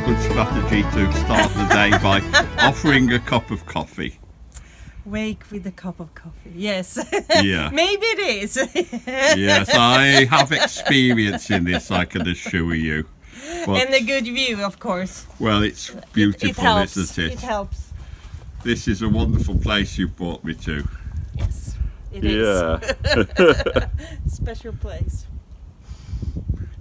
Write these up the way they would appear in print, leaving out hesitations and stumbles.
good strategy to start the day by offering a cup of coffee. Wake with a cup of coffee. Yes. Yeah. Maybe it is. Yes, I have experience in this, I can assure you. But, and a good view, of course. Well, it's beautiful, it helps. isn't it? It helps. This is a wonderful place you've brought me to. Yes, it Yeah. is. Special place.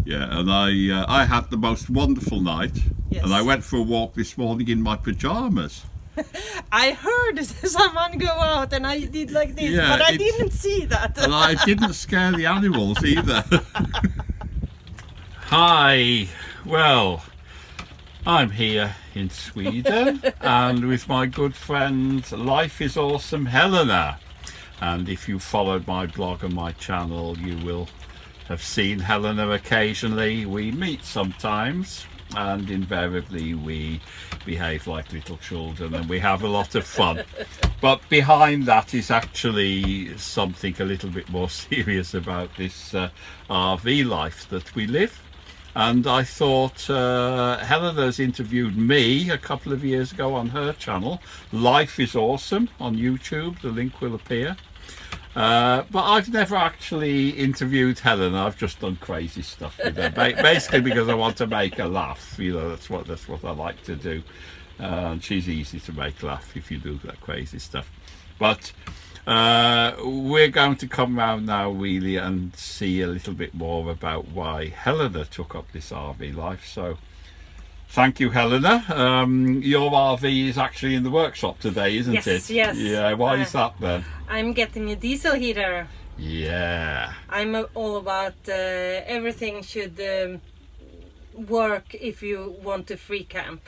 Yeah, and I had the most wonderful night. Yes. And I went for a walk this morning in my pyjamas. I heard someone go out and I did like this, Yeah, but I didn't see that. And I didn't scare the animals either. Hi, well, I'm here in Sweden and with my good friend Life is Awesome Helena. And if you followed my blog and my channel, you will have seen Helena occasionally. We meet sometimes and invariably we behave like little children and we have a lot of fun. But behind that is actually something a little bit more serious about this RV life that we live. And I thought Helena's interviewed me a couple of years ago on her channel, Life is Awesome on YouTube, the link will appear. But I've never actually interviewed Helena. I've just done crazy stuff with her, basically because I want to make her laugh. You know, that's what I like to do. And she's easy to make laugh if you do that crazy stuff. But we're going to come round now really and see a little bit more about why Helena took up this RV life. So thank you, Helena. Your RV is actually in the workshop today, isn't it? Yes, yes. Yeah, why is that then? I'm getting a diesel heater. Yeah. I'm all about everything should work if you want to free camp.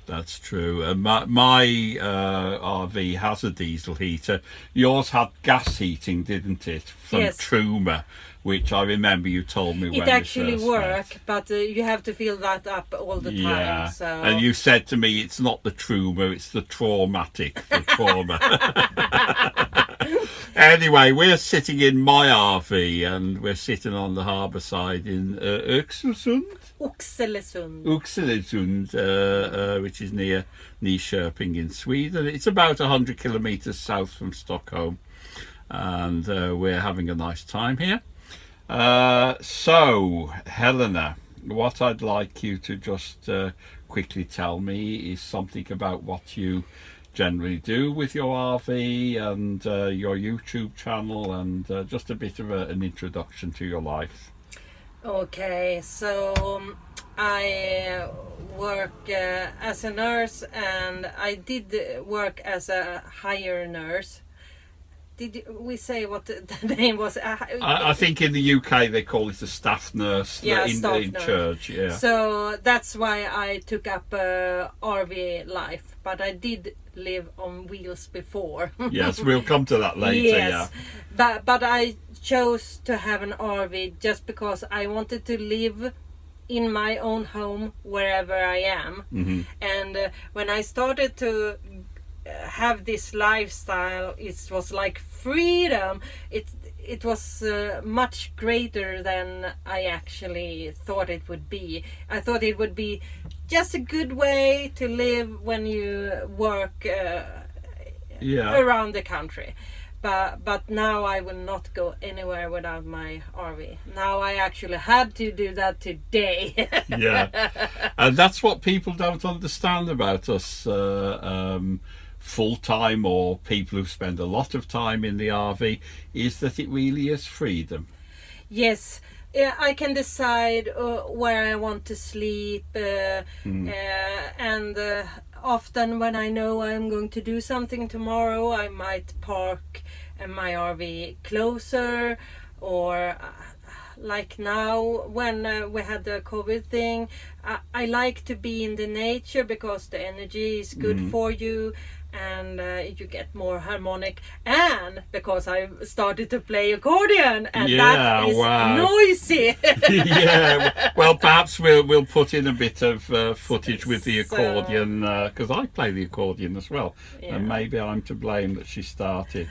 That's true. My RV has a diesel heater. Yours had gas heating, didn't it? From Yes. Truma, which I remember you told me when It we actually first works, met. but you have to fill that up all the Yeah, time. So. and you said to me it's not the Truma, it's the traumatic, the trauma. Anyway, we're sitting in my RV and we're sitting on the harbour side in Oxelösund, which is near Nyköping in Sweden. It's about 100 kilometres south from Stockholm, and we're having a nice time here. So, Helena, what I'd like you to just quickly tell me is something about what you generally do with your RV and your YouTube channel, and just a bit of an introduction to your life. Okay, so I work as a nurse, and I did work as a higher nurse. Did we say what the name was? I think in the UK they call it a staff nurse, Yeah, in staff nurse. church. Yeah. So that's why I took up RV life, but I did live on wheels before. Yes, we'll come to that later. Yes, but I chose to have an RV just because I wanted to live in my own home wherever I am. Mm-hmm. And when I started to have this lifestyle, it was like freedom. It was much greater than I actually thought it would be. I thought it would be just a good way to live when you work around the country. But now I will not go anywhere without my RV. Now I actually had to do that today. Yeah, and that's what people don't understand about us full-time, or people who spend a lot of time in the RV, is that it really is freedom. Yes, I can decide where I want to sleep, and often when I know I'm going to do something tomorrow, I might park my RV closer, or like now when we had the COVID thing, I like to be in the nature because the energy is good for you, and you get more harmonic, and because I started to play accordion, and that is noisy. Yeah, well, perhaps we'll put in a bit of footage with the accordion, because I play the accordion as well, and maybe I'm to blame that she started.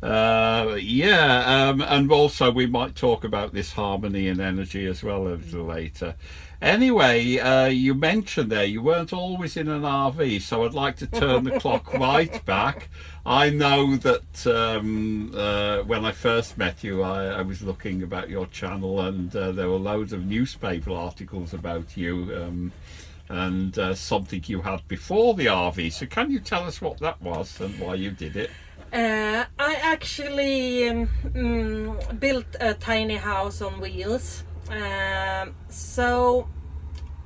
And also we might talk about this harmony and energy as well a little later. Anyway, you mentioned there you weren't always in an RV, so I'd like to turn the clock right back. I know that when I first met you, I was looking about your channel, and there were loads of newspaper articles about you and something you had before the RV. So can you tell us what that was and why you did it? I actually built a tiny house on wheels. So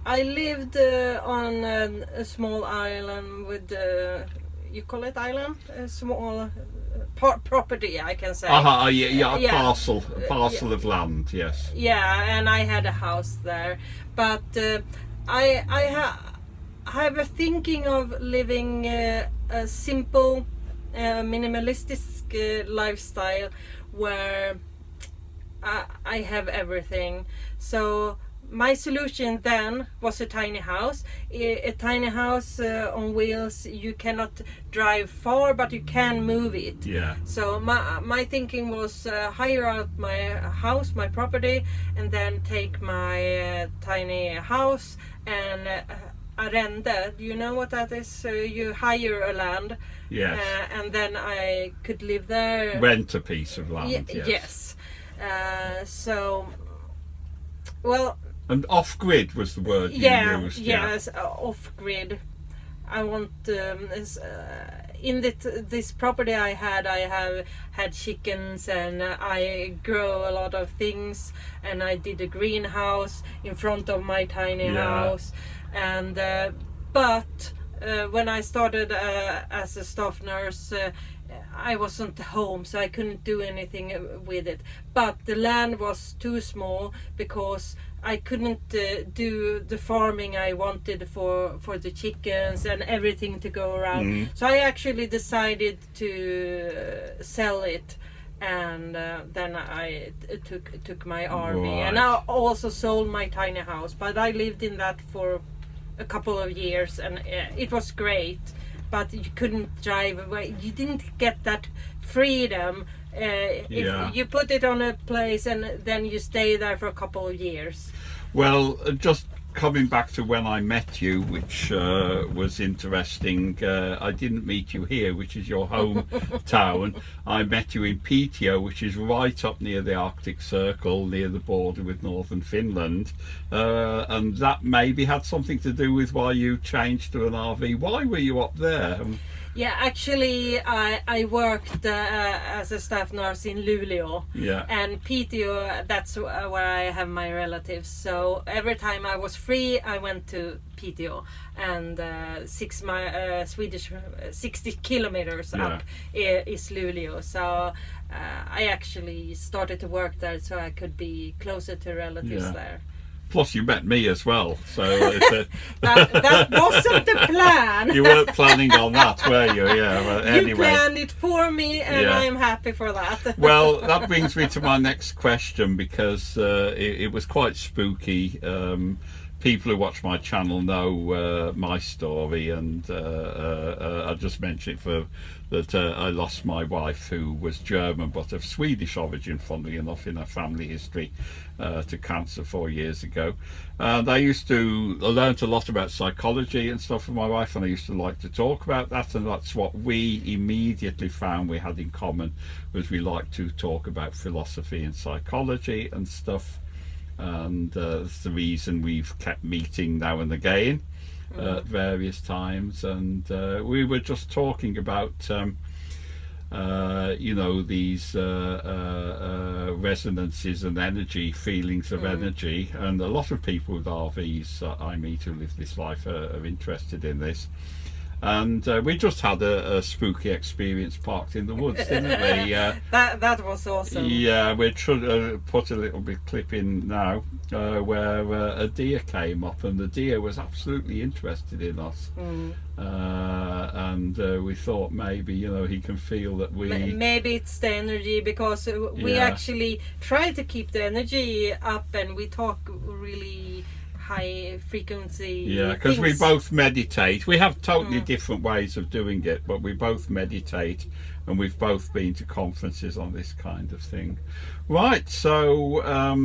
I lived on a small island with, you call it island? A small property, I can say. A parcel of land, yes. Yeah, and I had a house there. But I have a thinking of living a simple, minimalistic lifestyle where I have everything. So my solution then was a tiny house. A tiny house on wheels. You cannot drive far, but you can move it. Yeah. So my thinking was hire out my house, my property, and then take my tiny house and arrende. Do you know what that is? So you hire a land. Yes. And then I could live there. Rent a piece of land. Yes. So, well. And off-grid was the word you used. Yes, off-grid. I want in this property I have had chickens, and I grow a lot of things, and I did a greenhouse in front of my tiny house, and but when I started as a staff nurse, I wasn't home, so I couldn't do anything with it. But the land was too small because I couldn't do the farming I wanted for the chickens and everything to go around. So I actually decided to sell it, and then I took my RV, and I also sold my tiny house. But I lived in that for a couple of years, and it was great. But you couldn't drive away. You didn't get that freedom if you put it on a place and then you stay there for a couple of years. Well, just coming back to when I met you, which was interesting. I didn't meet you here, which is your hometown. I met you in Piteå, which is right up near the Arctic Circle, near the border with northern Finland. And that maybe had something to do with why you changed to an RV. Why were you up there? Yeah, actually, I worked as a staff nurse in Luleå. Yeah. And Piteå, that's where I have my relatives. So every time I was free, I went to Piteå. And 60 kilometers up is Luleå. So I actually started to work there so I could be closer to relatives there. Plus, you met me as well, so that wasn't the plan. You weren't planning on that, were you? Yeah. But anyway, you planned it for me, and I'm happy for that. Well, that brings me to my next question, because it was quite spooky. People who watch my channel know my story, and I just mentioned that I lost my wife, who was German but of Swedish origin, funnily enough, in her family history, to cancer 4 years ago. And I used to learn a lot about psychology and stuff with my wife, and I used to like to talk about that, and that's what we immediately found we had in common, was we liked to talk about philosophy and psychology and stuff. And that's the reason we've kept meeting now and again at various times. And we were just talking about these resonances and energy, feelings of energy, and a lot of people with RVs I meet who live this life are interested in this. And we just had a spooky experience parked in the woods, didn't we? That was awesome. Yeah, we should put a little bit clip in now where a deer came up, and the deer was absolutely interested in us. And we thought maybe, he can feel that we... Maybe it's the energy, because we actually try to keep the energy up, and we talk really high frequency. Yeah, because we things. both meditate. We have totally different ways of doing it, but we both meditate, and we've both been to conferences on this kind of thing. Right, so I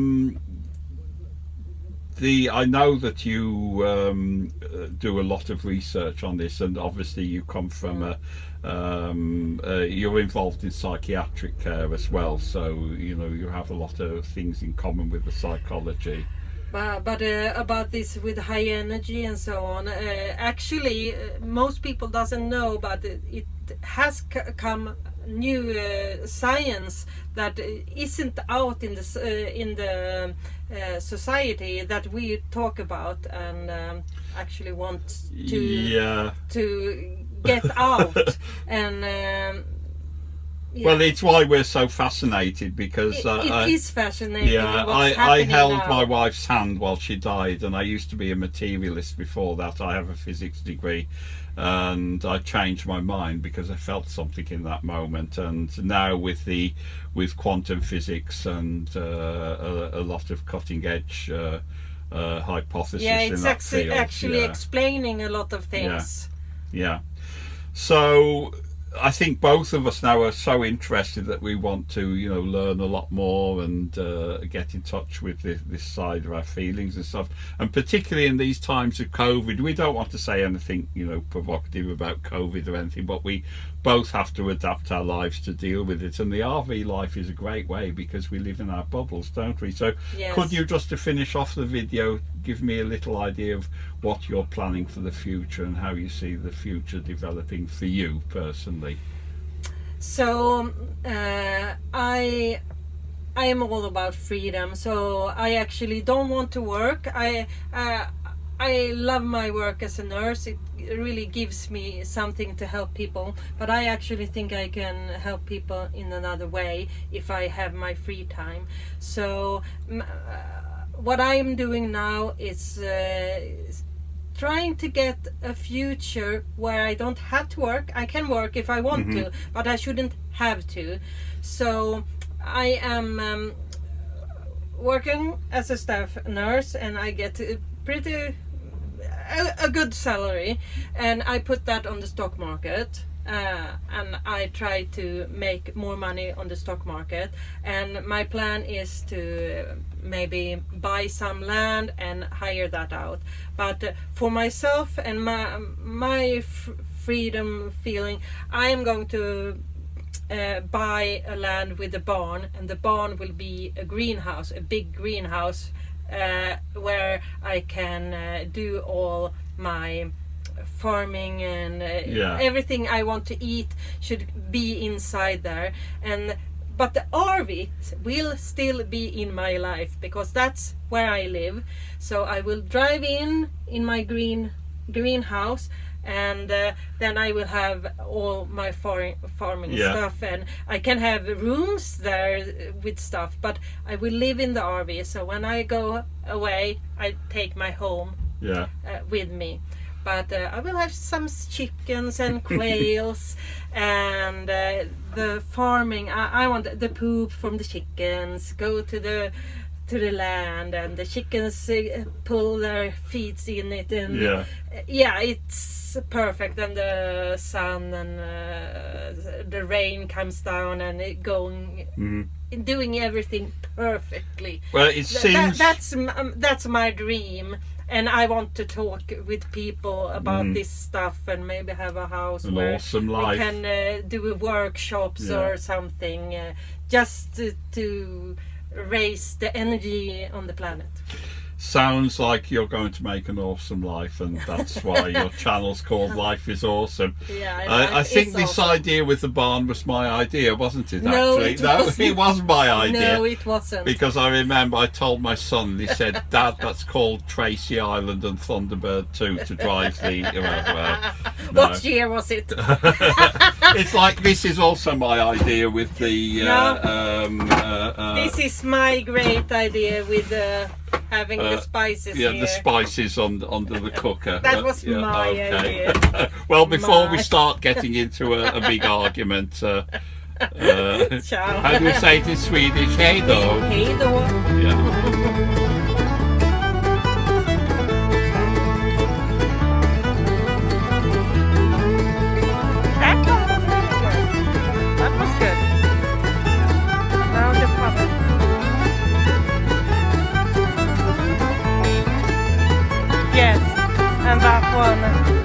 know that you do a lot of research on this, and obviously you come from you're involved in psychiatric care as well, so you know you have a lot of things in common with the psychology. But about this with high energy and so on, actually most people doesn't know, but it has come new science that isn't out in the society that we talk about and actually want to get out and. Yeah. Well, it's why we're so fascinated, because it is fascinating. Yeah, I held my wife's hand while she died, and I used to be a materialist before that. I have a physics degree, and I changed my mind because I felt something in that moment. And now with quantum physics and a lot of cutting edge hypothesis in that field, actually explaining a lot of things. Yeah. So I think both of us now are so interested that we want to, you know, learn a lot more and get in touch with this side of our feelings and stuff. And particularly in these times of COVID, we don't want to say anything, you know, provocative about COVID or anything, but we both have to adapt our lives to deal with it. And the RV life is a great way because we live in our bubbles, don't we? So yes. Could you, just to finish off the video, give me a little idea of what you're planning for the future and how you see the future developing for you personally? So I am all about freedom. So I actually don't want to work. I love my work as a nurse. It really gives me something to help people. But I actually think I can help people in another way if I have my free time. So what I am doing now is trying to get a future where I don't have to work. I can work if I want to, but I shouldn't have to. So I am working as a staff nurse, and I get a good salary, and I put that on the stock market. And I try to make more money on the stock market, and my plan is to maybe buy some land and hire that out. But for myself and my freedom feeling, I am going to buy a land with a barn, and the barn will be a greenhouse, a big greenhouse, where I can do all my farming and everything I want to eat should be inside there. But the RV will still be in my life because that's where I live. So I will drive in my greenhouse, and then I will have all my farming stuff, and I can have rooms there with stuff, but I will live in the RV. So when I go away, I take my home with me. But I will have some chickens and quails, and the farming. I want the poop from the chickens go to the land, and the chickens pull their feet in it, and it's perfect. And the sun and the rain comes down, and it going. Doing everything perfectly. Well, it seems that's my dream. And I want to talk with people about this stuff, and maybe have a house where awesome life. we can do workshops or something, just to raise the energy on the planet. Sounds like you're going to make an awesome life, and that's why your channel's called Life is Awesome. I think this idea with the barn was my idea, wasn't it? Actually, it was my idea. No, it wasn't. Because I remember I told my son, and he said, "Dad, that's called Tracy Island and Thunderbird 2 to drive the." What year was it? It's like this is also my idea with the. This is my great idea with having the spices here. The spices under the cooker. That was my idea. Well, before we start getting into a big argument, Ciao. How do we say it in Swedish? Hej då. Hej då. Yeah. one.